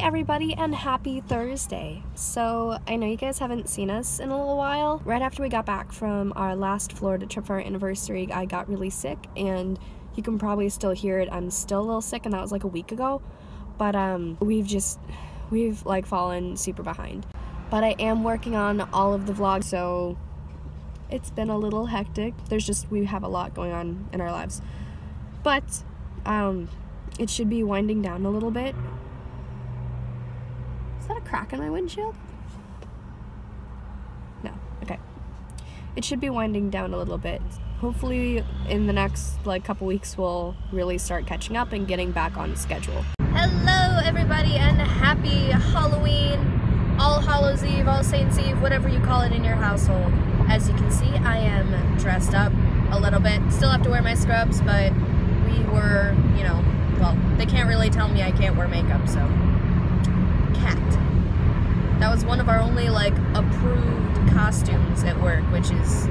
Everybody, and happy Thursday. So I know you guys haven't seen us in a little while. Right after we got back from our last Florida trip for our anniversary, I got really sick, and you can probably still hear it. I'm still a little sick, and that was like a week ago, but we've like fallen super behind. But I am working on all of the vlogs, so it's been a little hectic. We have a lot going on in our lives, but it should be winding down a little bit. Is that a crack in my windshield? No. Okay. It should be winding down a little bit. Hopefully in the next couple weeks we'll really start catching up and getting back on schedule. Hello everybody, and happy Halloween, All Hallows Eve, All Saints Eve, whatever you call it in your household. As you can see, I am dressed up a little bit. Still have to wear my scrubs, but we were, well, they can't really tell me I can't wear makeup, so. Cat. That was one of our only approved costumes at work, which is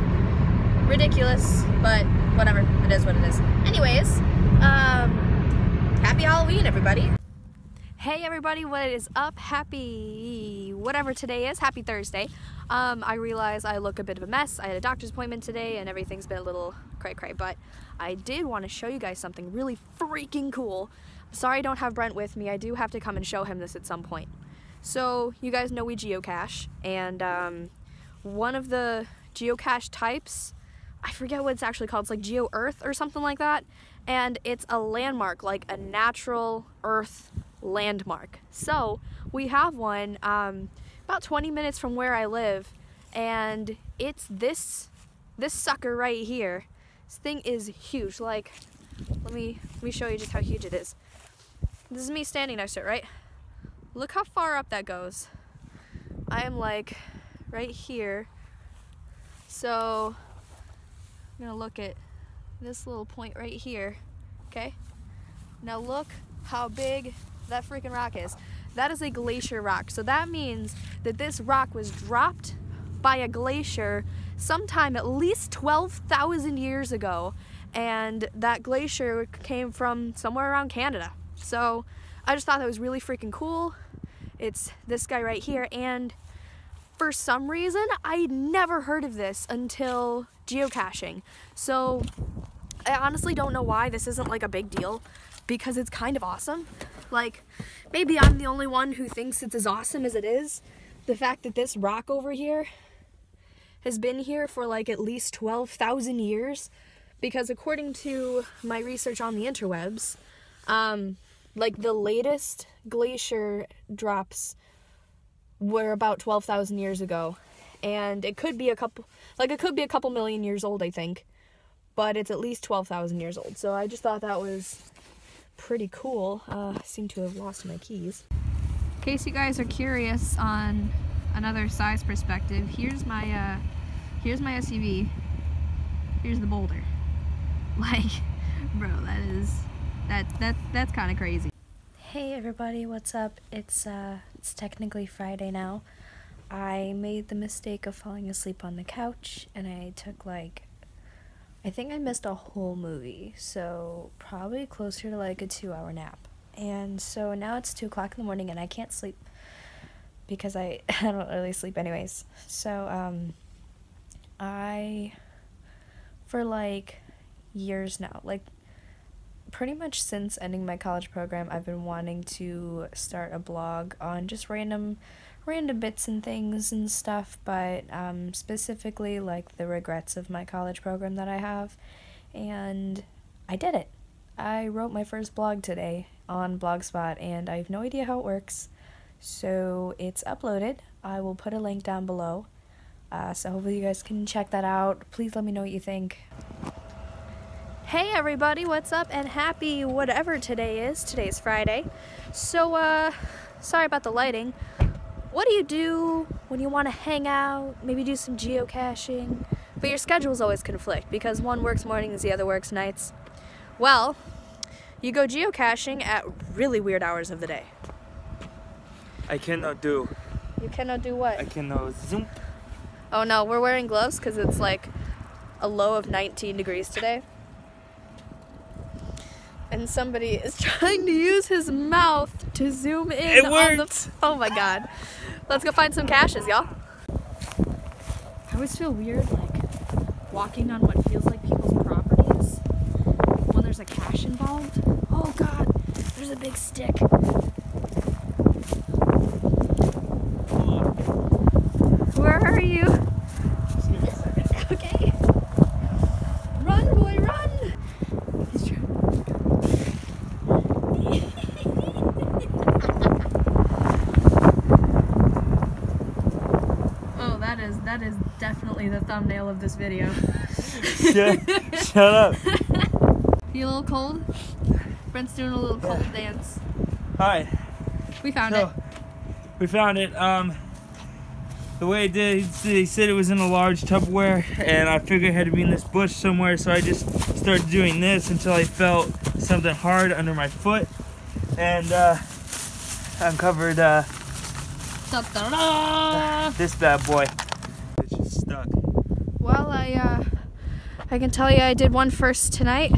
ridiculous, but whatever, it is what it is. Anyways, happy Halloween, everybody. Hey everybody, what is up? Happy whatever today is. Happy Thursday. I realize I look a bit of a mess. I had a doctor's appointment today and everything's been a little cray-cray, but I did want to show you guys something really freaking cool. I'm sorry I don't have Brent with me. I do have to come and show him this at some point. So you guys know we geocache, and one of the geocache types, I forget what it's actually called, it's like Geo Earth or something like that, and it's a landmark, like a natural Earth landmark. So we have one about 20 minutes from where I live, and it's this sucker right here. This thing is huge. Like, let me show you just how huge it is. This is me standing next to it, right? Look how far up that goes. I am like right here. So I'm gonna look at this little point right here. Okay? Now look how big that freaking rock is. That is a glacier rock. So that means that this rock was dropped by a glacier sometime at least 12,000 years ago. And that glacier came from somewhere around Canada. So I just thought that was really freaking cool. It's this guy right here, and for some reason I never heard of this until geocaching. So I honestly don't know why this isn't like a big deal, because it's kind of awesome. Like, maybe I'm the only one who thinks it's as awesome as it is. The fact that this rock over here has been here for like at least 12,000 years, because according to my research on the interwebs, like the latest glacier drops were about 12,000 years ago, and it could be a couple million years old, I think, but it's at least 12,000 years old. So I just thought that was pretty cool. I seem to have lost my keys. In case you guys are curious on another size perspective, here's my SUV. Here's the boulder. Like, bro, that's kind of crazy. Hey everybody, what's up? It's technically Friday now. I made the mistake of falling asleep on the couch, and I took I think I missed a whole movie, so probably closer to like a 2-hour nap. And so now it's 2 o'clock in the morning and I can't sleep because I don't really sleep anyways. So I, for years now, pretty much since ending my college program, I've been wanting to start a blog on just random bits and things and stuff, but specifically the regrets of my college program that I have. And I did it. I wrote my first blog today on Blogspot, and I have no idea how it works. So it's uploaded. I will put a link down below. So hopefully you guys can check that out. Please let me know what you think. Hey everybody, what's up, and happy whatever today is. Today's Friday. So, sorry about the lighting. What do you do when you want to hang out, maybe do some geocaching, but your schedules always conflict because one works mornings, the other works nights? Well, you go geocaching at really weird hours of the day. I cannot do. You cannot do what? I cannot zoom. Oh no, we're wearing gloves because it's like a low of 19 degrees today. And somebody is trying to use his mouth to zoom in It on worked. the... Oh my god. Let's go find some caches, y'all. I always feel weird, like, walking on what feels like people's properties when there's a cache involved. Oh god, there's a big stick. Where are you? Just give me a second. Okay. Run, boy, run! He's trying. Oh, that is definitely the thumbnail of this video. Shut up. You a little cold? Brent's doing a little cold dance. Hi. We found it. We found it. The way it did, he said it was in a large Tupperware, and I figured it had to be in this bush somewhere, so I just started doing this until I felt something hard under my foot, and uncovered this bad boy. It's just stuck. Well, I can tell you I did one first tonight.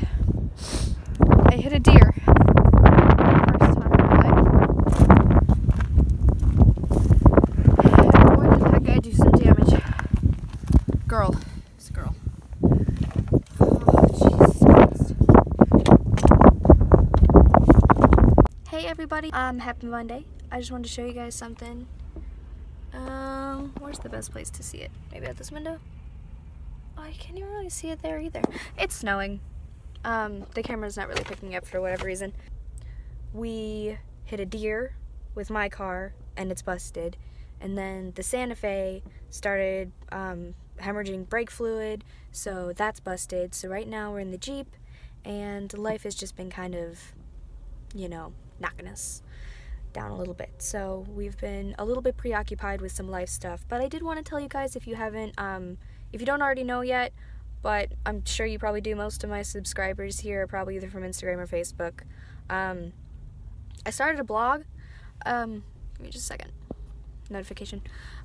I hit a deer. First time in my life. And boy, did that guy do some damage. Girl. It's a girl. Oh, Jesus Christ. Hey everybody. Happy Monday. I just wanted to show you guys something. Where's the best place to see it? Maybe at this window? Oh, I can't even really see it there either. It's snowing. The camera's not really picking up for whatever reason. We hit a deer with my car and it's busted. And then the Santa Fe started hemorrhaging brake fluid, so that's busted. So right now we're in the Jeep and life has just been kind of, you know, knocking us down a little bit. So we've been a little bit preoccupied with some life stuff. But I did want to tell you guys, if you haven't, if you don't already know yet, but I'm sure you probably do, most of my subscribers here are probably either from Instagram or Facebook. I started a blog. Give me just a second. Notification.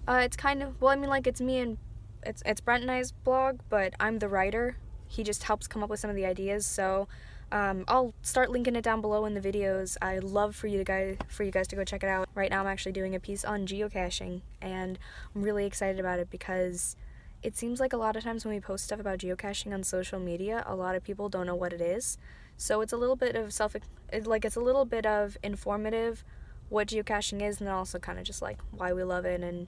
It's kind of, well, I mean, like, it's me and, it's Brent and I's blog, but I'm the writer. He just helps come up with some of the ideas, so I'll start linking it down below in the videos. I'd love for you guys to go check it out. Right now I'm actually doing a piece on geocaching, and I'm really excited about it because it seems like a lot of times when we post stuff about geocaching on social media, a lot of people don't know what it is. So it's a little bit of it's a little bit of informative what geocaching is, and then also kind of just like why we love it and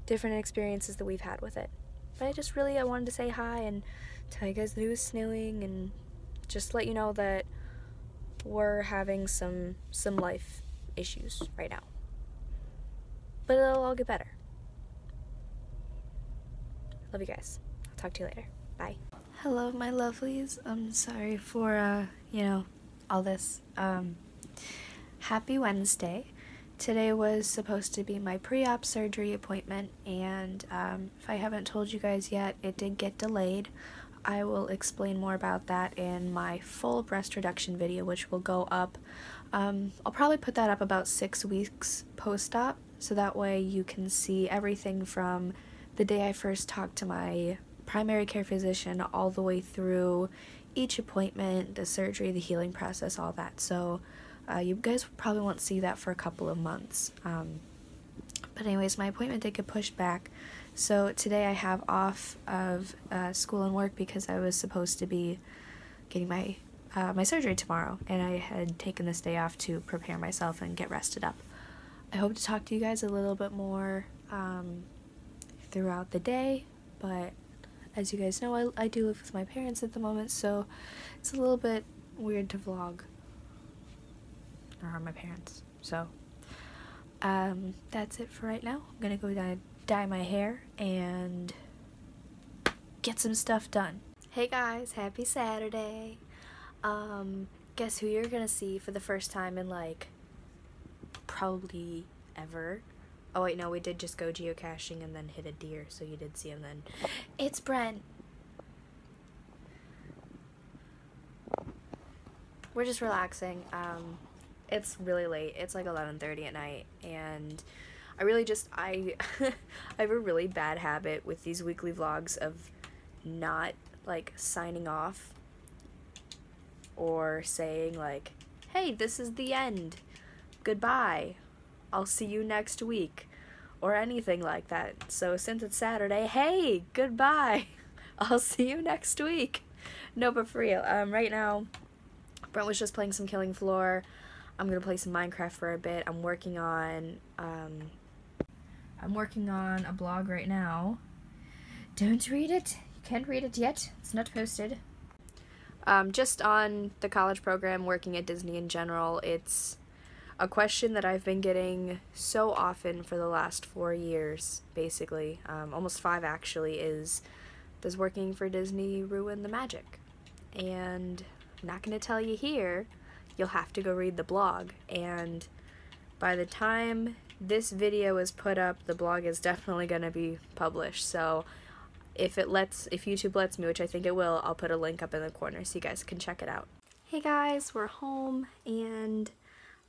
different experiences that we've had with it. But I wanted to say hi and tell you guys that it was snowing and just let you know that we're having some life issues right now. But it'll all get better. Love you guys. I'll talk to you later. Bye. Hello, my lovelies. I'm sorry for, you know, all this. Happy Wednesday. Today was supposed to be my pre-op surgery appointment, and if I haven't told you guys yet, it did get delayed. I will explain more about that in my full breast reduction video, which will go up. I'll probably put that up about 6 weeks post-op, so that way you can see everything from the day I first talked to my primary care physician all the way through each appointment, the surgery, the healing process, all that. So you guys probably won't see that for a couple of months. But anyways, my appointment did get pushed back. So today I have off of school and work because I was supposed to be getting my surgery tomorrow, and I had taken this day off to prepare myself and get rested up. I hope to talk to you guys a little bit more throughout the day, but as you guys know, I do live with my parents at the moment, so it's a little bit weird to vlog. Or are my parents. So, that's it for right now. I'm gonna go dye my hair and get some stuff done. Hey guys, happy Saturday. Guess who you're gonna see for the first time in like probably ever. Oh wait, no, we did just go geocaching and then hit a deer, so you did see him then. It's Brent. We're just relaxing. It's really late. It's like 11:30 at night, and I really just I have a really bad habit with these weekly vlogs of not like signing off or saying like, hey, this is the end, goodbye, I'll see you next week, or anything like that. So since it's Saturday, hey, goodbye, I'll see you next week. No, but for real, right now Brent was just playing some Killing Floor. I'm gonna play some Minecraft for a bit. I'm working on a blog right now. Don't read it. You can't read it yet. It's not posted. Just on the college program, working at Disney in general, it's a question that I've been getting so often for the last 4 years, basically, almost 5 actually, is, does working for Disney ruin the magic? And I'm not going to tell you here. You'll have to go read the blog, and by the time this video is put up, the blog is definitely going to be published. So if YouTube lets me, which I think it will, I'll put a link up in the corner so you guys can check it out. Hey guys, we're home, and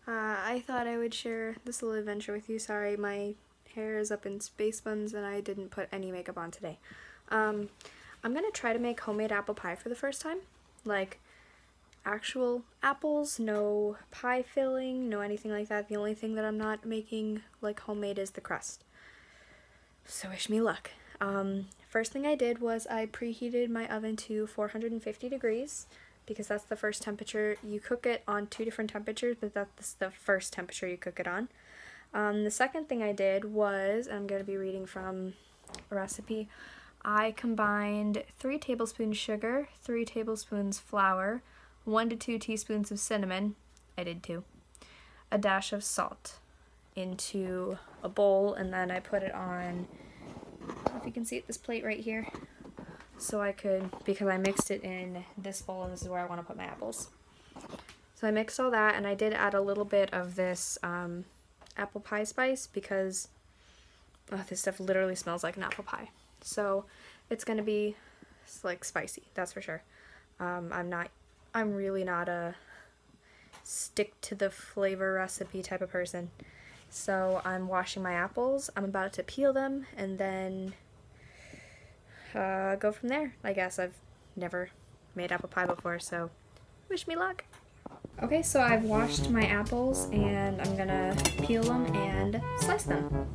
I thought I would share this little adventure with you. Sorry, my hair is up in space buns and I didn't put any makeup on today. I'm gonna try to make homemade apple pie for the first time. Like, actual apples, no pie filling, no anything like that. The only thing that I'm not making like homemade is the crust. So wish me luck. First thing I did was I preheated my oven to 450 degrees because that's the first temperature. You cook it on 2 different temperatures, but that's the first temperature you cook it on. The second thing I did was, I'm going to be reading from a recipe, I combined 3 tablespoons sugar, 3 tablespoons flour, 1 to 2 teaspoons of cinnamon, I did 2, a dash of salt into a bowl, and then I put it on, I don't know if you can see it, this plate right here, so I could, because I mixed it in this bowl, and this is where I want to put my apples. So I mixed all that, and I did add a little bit of this apple pie spice, because this stuff literally smells like an apple pie. So it's gonna be like spicy, that's for sure. I'm really not a stick to the flavor recipe type of person. So I'm washing my apples, I'm about to peel them, and then go from there. I guess I've never made apple pie before, so wish me luck. Okay, so I've washed my apples and I'm gonna peel them and slice them.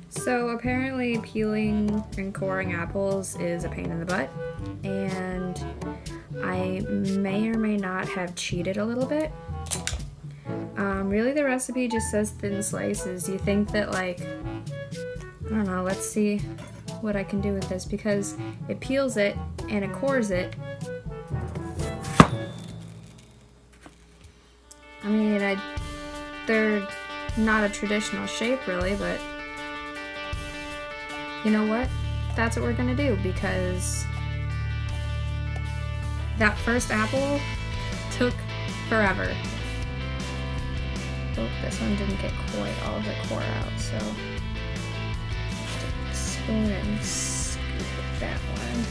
So apparently peeling and coring apples is a pain in the butt, and I may or may not have cheated a little bit. Really the recipe just says thin slices. You think that, like, I don't know, let's see what I can do with this, because it peels it and it cores it. I mean, they're not a traditional shape really, but you know what? That's what we're gonna do, because that first apple took forever. Oh, this one didn't get quite all of the core out, so take a spoon and scoop at that one.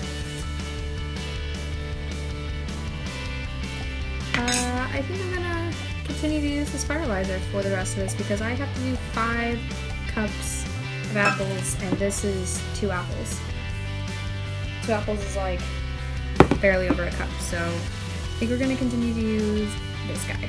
I think I'm gonna continue to use this fertilizer for the rest of this, because I have to do 5 cups of apples, and this is 2 apples. 2 apples is like barely over a cup. So I think we're gonna continue to use this guy.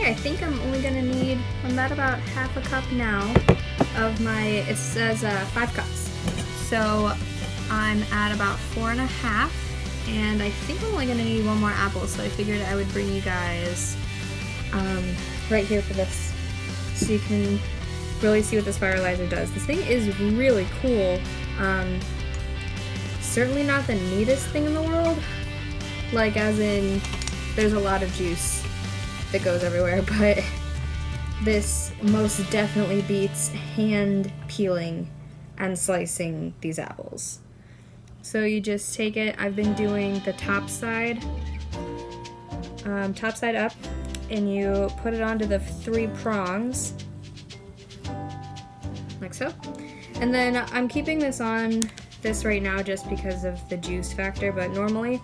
I think I'm only gonna need, I'm at about half a cup now of my, it says 5 cups. So I'm at about 4.5, and I think I'm only gonna need 1 more apple, so I figured I would bring you guys right here for this, so you can really see what the spiralizer does. This thing is really cool. Certainly not the neatest thing in the world, like as in there's a lot of juice that goes everywhere, but this most definitely beats hand peeling and slicing these apples. So you just take it, I've been doing the top side up, and you put it onto the 3 prongs, like so. And then I'm keeping this on this right now just because of the juice factor, but normally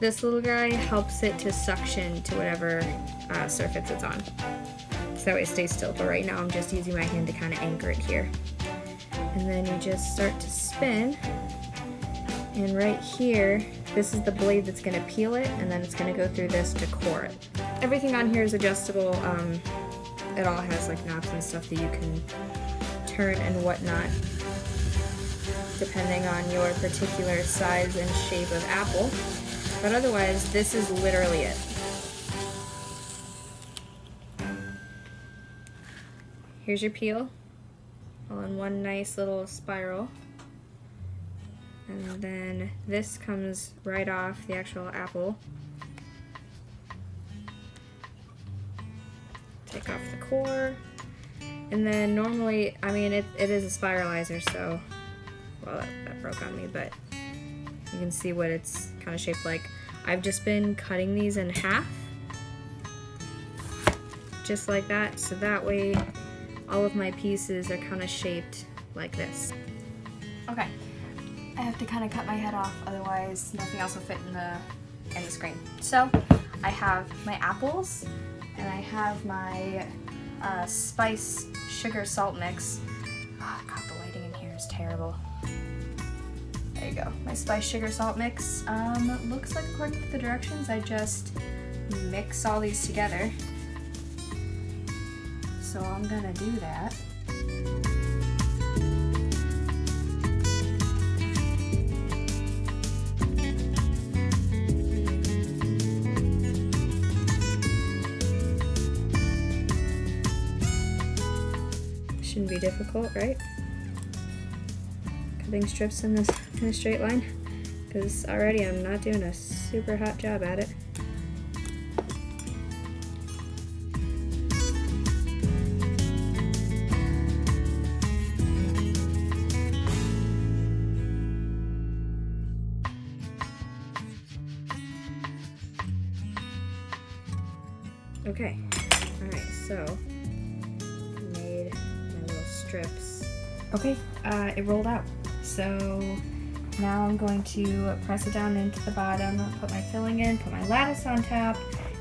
this little guy helps it to suction to whatever surface it's on, so that way it stays still. But right now I'm just using my hand to kind of anchor it here. And then you just start to spin, and right here, this is the blade that's going to peel it, and then it's going to go through this to core it. Everything on here is adjustable. It all has like knobs and stuff that you can turn and whatnot, depending on your particular size and shape of apple. But otherwise, this is literally it. Here's your peel, all in one nice little spiral. And then this comes right off the actual apple. Take off the core. And then normally, I mean, it is a spiralizer, so, well, that broke on me, but you can see what it's kind of shaped like. I've just been cutting these in half, just like that, so that way all of my pieces are kind of shaped like this. Okay, I have to kind of cut my head off, otherwise nothing else will fit in the screen. So I have my apples, and I have my spice sugar salt mix. Oh god, the lighting in here is terrible. There you go, my spice sugar salt mix. Looks like according to the directions I just mix all these together. So I'm gonna do that. Shouldn't be difficult, right? Cutting strips in a straight line, because already I'm not doing a super hot job at it. Okay, alright, so I made my little strips. Okay, it rolled out. So now I'm going to press it down into the bottom, put my filling in, put my lattice on top,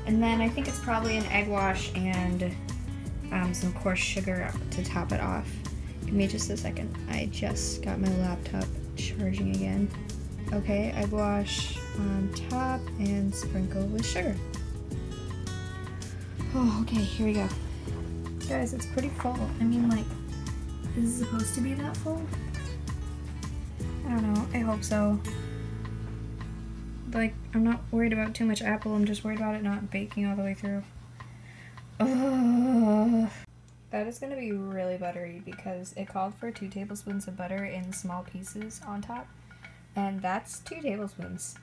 and then I think it's probably an egg wash and some coarse sugar to top it off. Give me just a second. I just got my laptop charging again. Okay, egg wash on top and sprinkle with sugar. Oh, okay, here we go. Guys, it's pretty full. I mean, like, is it supposed to be that full? I don't know, I hope so. Like, I'm not worried about too much apple, I'm just worried about it not baking all the way through. Ugh. That is gonna be really buttery because it called for 2 tablespoons of butter in small pieces on top, and that's 2 tablespoons.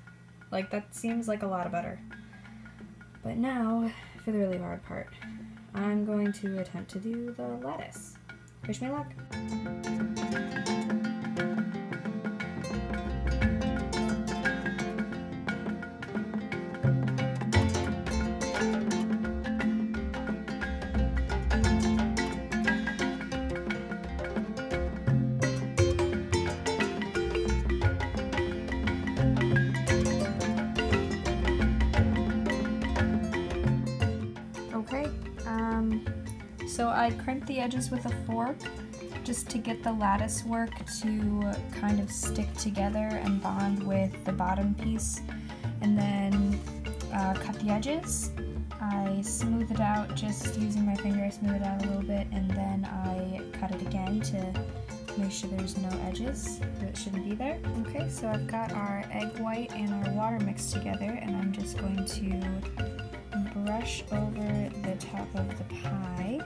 Like, that seems like a lot of butter. But now, for the really hard part, I'm going to attempt to do the lettuce. Wish me luck. So I crimped the edges with a fork just to get the lattice work to kind of stick together and bond with the bottom piece, and then cut the edges. I smooth it out just using my finger. I smooth it out a little bit, and then I cut it again to make sure there's no edges that shouldn't be there. Okay, so I've got our egg white and our water mixed together, and I'm just going to brush over the top of the pie.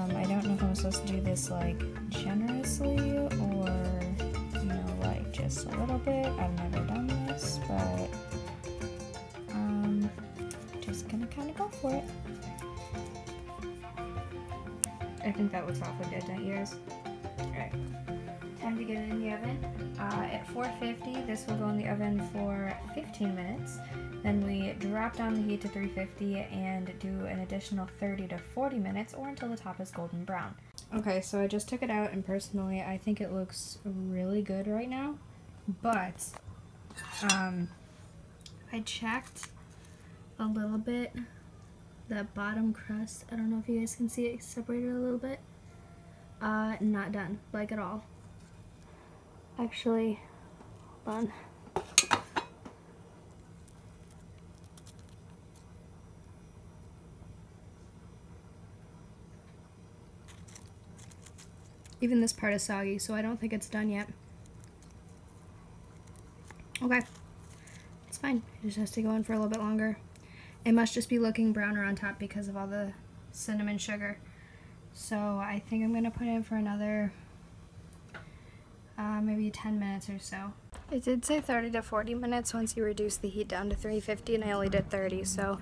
I don't know if I'm supposed to do this like generously or, you know, like just a little bit. I've never done this, but just gonna kind of go for it. I think that looks awfully good, don't you guys? Alright, time to get it in the oven. At 450, this will go in the oven for 15 minutes. Then we drop down the heat to 350 and do an additional 30 to 40 minutes, or until the top is golden brown. Okay, so I just took it out, and personally I think it looks really good right now, but I checked a little bit that bottom crust. I don't know if you guys can see it separated a little bit. Not done, like at all. Actually, hold on. Even this part is soggy, so I don't think it's done yet. Okay, it's fine. It just has to go in for a little bit longer. It must just be looking browner on top because of all the cinnamon sugar. So I think I'm gonna put it in for another maybe 10 minutes or so. It did say 30 to 40 minutes once you reduce the heat down to 350, and I only did 30, so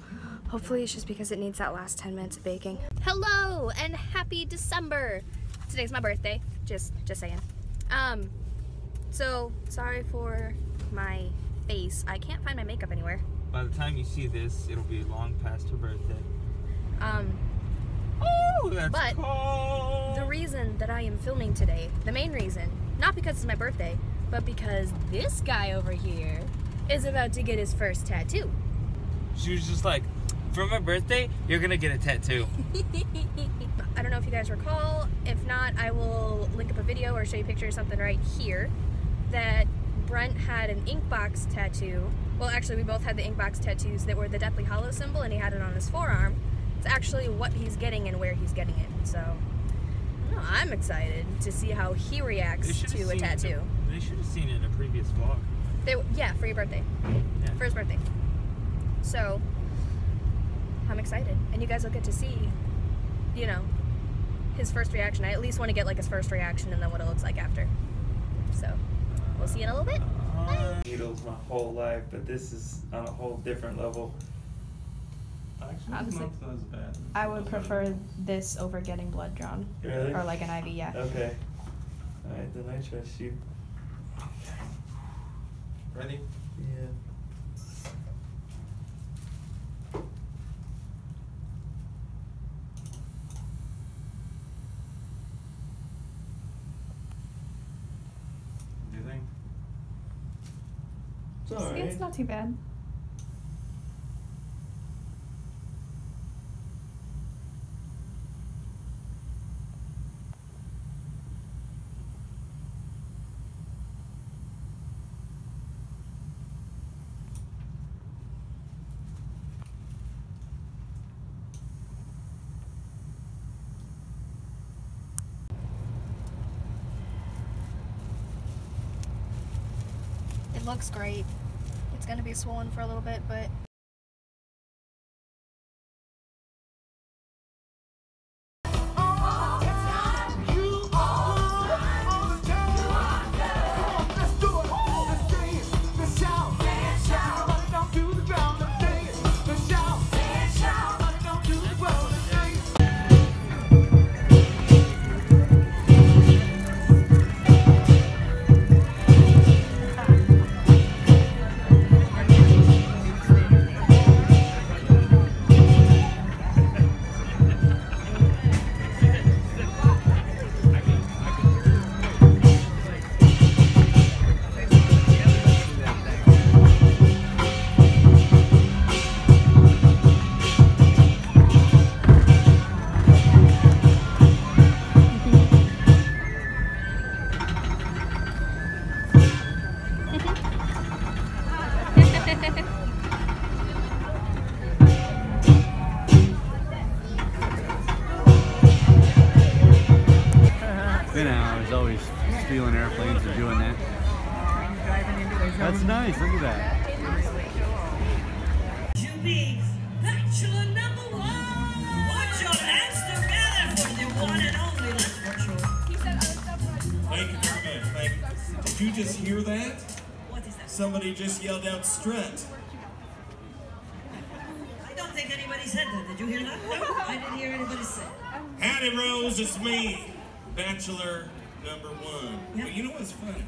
hopefully it's just because it needs that last 10 minutes of baking. Hello and happy December! Today's my birthday, just saying. So sorry for my face. I can't find my makeup anywhere. By the time you see this, it'll be long past her birthday. Oh, that's cold. The reason that I am filming today, the main reason, not because it's my birthday, but because this guy over here is about to get his first tattoo. She was just like, for my birthday, you're gonna get a tattoo. I don't know if you guys recall. If not, I will link up a video or show you a picture or something right here. That Brent had an Inkbox tattoo. Well, actually, we both had the Inkbox tattoos that were the Deathly Hallow symbol, and he had it on his forearm. It's actually what he's getting and where he's getting it. So, I don't know, I'm excited to see how he reacts to a tattoo. They should have seen it in a previous vlog. Yeah, for your birthday. Yeah. For his birthday. So, I'm excited. And you guys will get to see, you know, his first reaction. I at least want to get like his first reaction and then what it looks like after. So, we'll see you in a little bit. Bye. Needles my whole life, but this is on a whole different level. Actually, Honestly, it's not as bad. I would prefer this over getting blood drawn. Really? Or like an IV, yeah. Okay. Alright, then I trust you. Okay. Ready? Yeah. Do you think? It's alright. It's not too bad. It looks great. It's gonna be swollen for a little bit, but stealing airplanes and doing that. That's nice. Look at that. You be bachelor number one. Watch your hands together for the one and only. Let's virtual. Thank you very much. Thank you. Did you just hear that? What is that? Somebody just yelled out strut. I don't think anybody said that. Did you hear that? No, I didn't hear anybody say it. Howdy, Rose, it's me, Bachelor number one. Yep. But you know what's funny?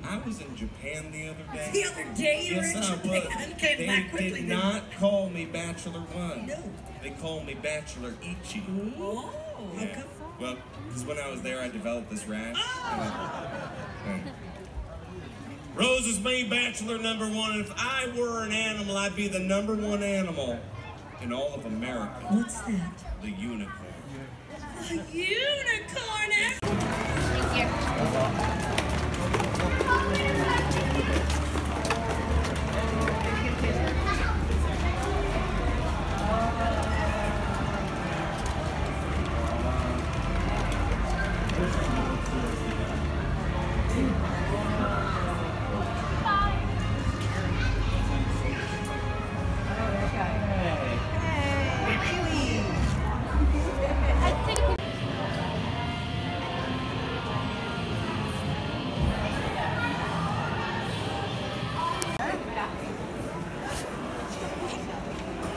I was in Japan the other day. The other day you Yes, were in I Japan was. and came back quickly. They did didn't not call me Bachelor One. No. They called me Bachelor Ichi. you? Oh, how Yeah. come? Well, because when I was there, I developed this rash. Oh. Rose is me, Bachelor number one. And if I were an animal, I'd be the number one animal in all of America. What's that? The unicorn. A unicorn.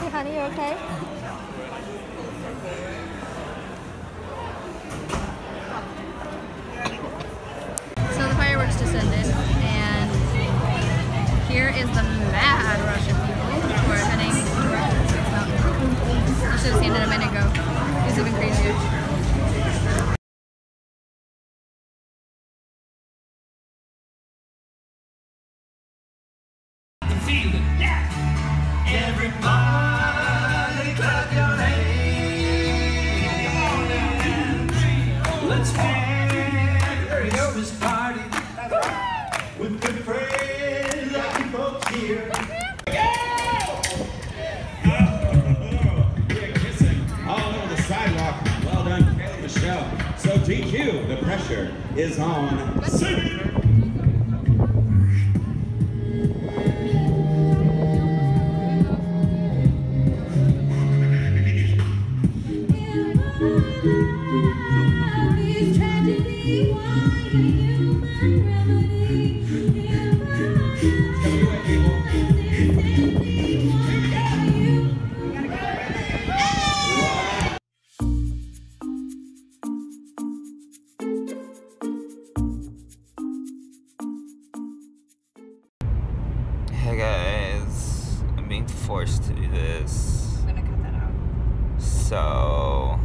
Hey honey, you okay? So the fireworks just ended, and here is the mad rush of people who are heading to Space Mountain. You should have seen it a minute ago. It was even crazier. Everybody clap your hands. Let's carry over this party with good friends like you folks here. We're kissing all over the sidewalk. Well done, Kayla Michelle. So DQ, the pressure is on. Sing. Hey guys, I'm being forced to do this. I'm gonna cut that out. So